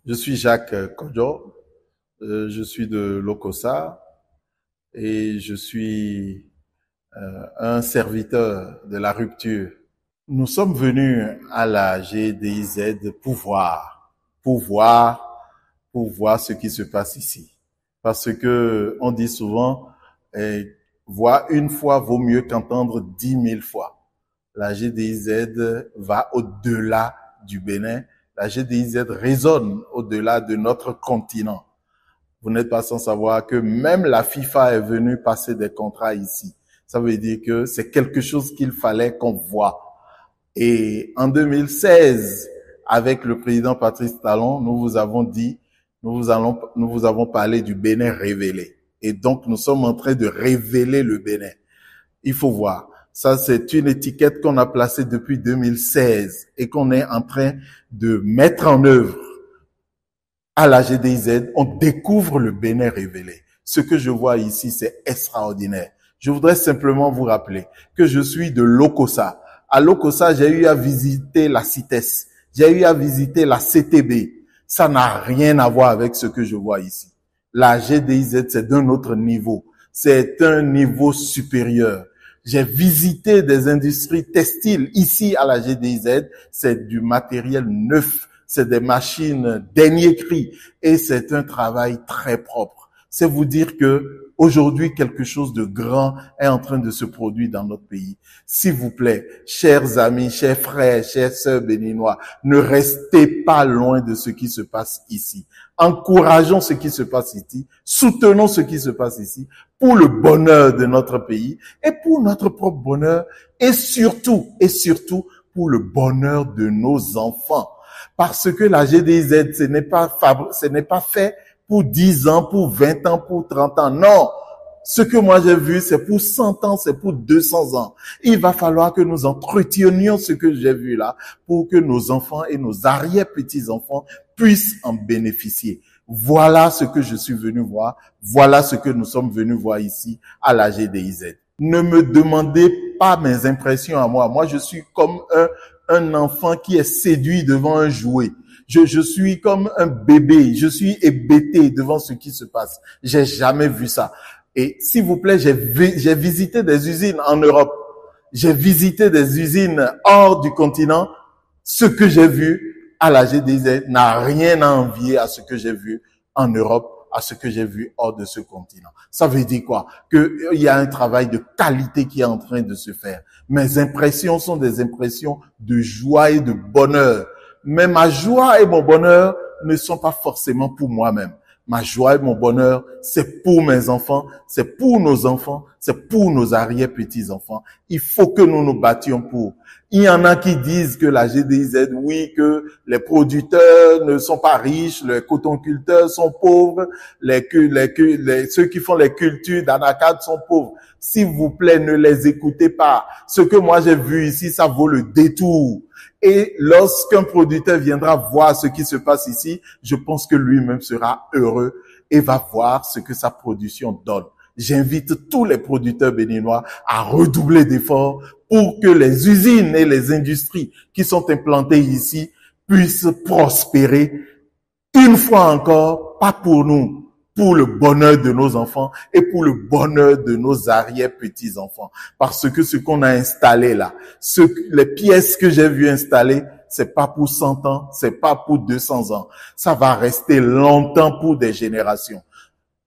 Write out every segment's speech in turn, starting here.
Je suis Jacques Kodjo, je suis de Lokossa et je suis un serviteur de la rupture. Nous sommes venus à la GDIZ pour voir ce qui se passe ici. Parce que on dit souvent, voir une fois vaut mieux qu'entendre 10 000 fois. La GDIZ va au-delà du Bénin. La GDIZ résonne au-delà de notre continent. Vous n'êtes pas sans savoir que même la FIFA est venue passer des contrats ici. Ça veut dire que c'est quelque chose qu'il fallait qu'on voie. Et en 2016, avec le président Patrice Talon, nous vous avons dit, nous vous avons parlé du Bénin révélé. Et donc, nous sommes en train de révéler le Bénin. Il faut voir. Ça, c'est une étiquette qu'on a placée depuis 2016 et qu'on est en train de mettre en œuvre. À la GDIZ, on découvre le Bénin révélé. Ce que je vois ici, c'est extraordinaire. Je voudrais simplement vous rappeler que je suis de Lokossa. À Lokossa, j'ai eu à visiter la CITES. J'ai eu à visiter la CTB. Ça n'a rien à voir avec ce que je vois ici. La GDIZ, c'est d'un autre niveau. C'est un niveau supérieur. J'ai visité des industries textiles ici à la GDIZ. C'est du matériel neuf. C'est des machines dernier cri. Et c'est un travail très propre. C'est vous dire que aujourd'hui, quelque chose de grand est en train de se produire dans notre pays. S'il vous plaît, chers amis, chers frères, chers sœurs béninois, ne restez pas loin de ce qui se passe ici. Encourageons ce qui se passe ici. Soutenons ce qui se passe ici pour le bonheur de notre pays et pour notre propre bonheur et surtout pour le bonheur de nos enfants. Parce que la GDIZ, ce n'est pas fait pour 10 ans, pour 20 ans, pour 30 ans. Non. Ce que moi j'ai vu, c'est pour 100 ans, c'est pour 200 ans. Il va falloir que nous entretenions ce que j'ai vu là pour que nos enfants et nos arrière-petits-enfants puissent en bénéficier. Voilà ce que je suis venu voir. Voilà ce que nous sommes venus voir ici à la GDIZ. Ne me demandez pas mes impressions à moi. Moi, je suis comme un enfant qui est séduit devant un jouet. Je suis comme un bébé. Je suis hébété devant ce qui se passe. J'ai jamais vu ça. Et s'il vous plaît, j'ai visité des usines en Europe. J'ai visité des usines hors du continent. Ce que j'ai vu à la GDIZ n'a rien à envier à ce que j'ai vu en Europe, à ce que j'ai vu hors de ce continent. Ça veut dire quoi? Qu'il y a un travail de qualité qui est en train de se faire. Mes impressions sont des impressions de joie et de bonheur. Mais ma joie et mon bonheur ne sont pas forcément pour moi-même. Ma joie et mon bonheur, c'est pour mes enfants, c'est pour nos enfants, c'est pour nos arrière-petits-enfants. Il faut que nous nous battions pour. Il y en a qui disent que la GDIZ, oui, que les producteurs ne sont pas riches, les cotonculteurs sont pauvres, ceux qui font les cultures d'anacarde sont pauvres. S'il vous plaît, ne les écoutez pas. Ce que moi j'ai vu ici, ça vaut le détour. Et lorsqu'un producteur viendra voir ce qui se passe ici, je pense que lui-même sera heureux et va voir ce que sa production donne. J'invite tous les producteurs béninois à redoubler d'efforts pour que les usines et les industries qui sont implantées ici puissent prospérer une fois encore, pas pour nous, pour le bonheur de nos enfants et pour le bonheur de nos arrière-petits-enfants. Parce que ce qu'on a installé là, les pièces que j'ai vues installer, c'est pas pour 100 ans, c'est pas pour 200 ans. Ça va rester longtemps pour des générations.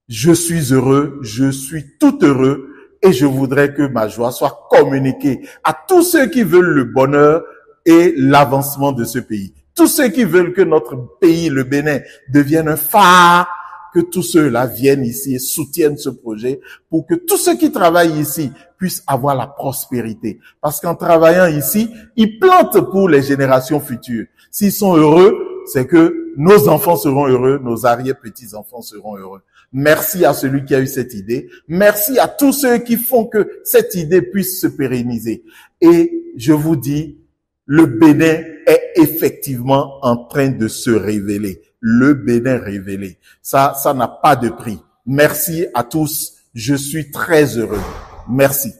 Je suis heureux, je suis tout heureux et je voudrais que ma joie soit communiquée à tous ceux qui veulent le bonheur et l'avancement de ce pays. Tous ceux qui veulent que notre pays, le Bénin, devienne un phare, que tous ceux-là viennent ici et soutiennent ce projet pour que tous ceux qui travaillent ici puissent avoir la prospérité. Parce qu'en travaillant ici, ils plantent pour les générations futures. S'ils sont heureux, c'est que nos enfants seront heureux, nos arrière-petits-enfants seront heureux. Merci à celui qui a eu cette idée. Merci à tous ceux qui font que cette idée puisse se pérenniser. Et je vous dis, le Bénin est effectivement en train de se révéler. Le Bénin révélé. Ça n'a pas de prix. Merci à tous. Je suis très heureux. Merci.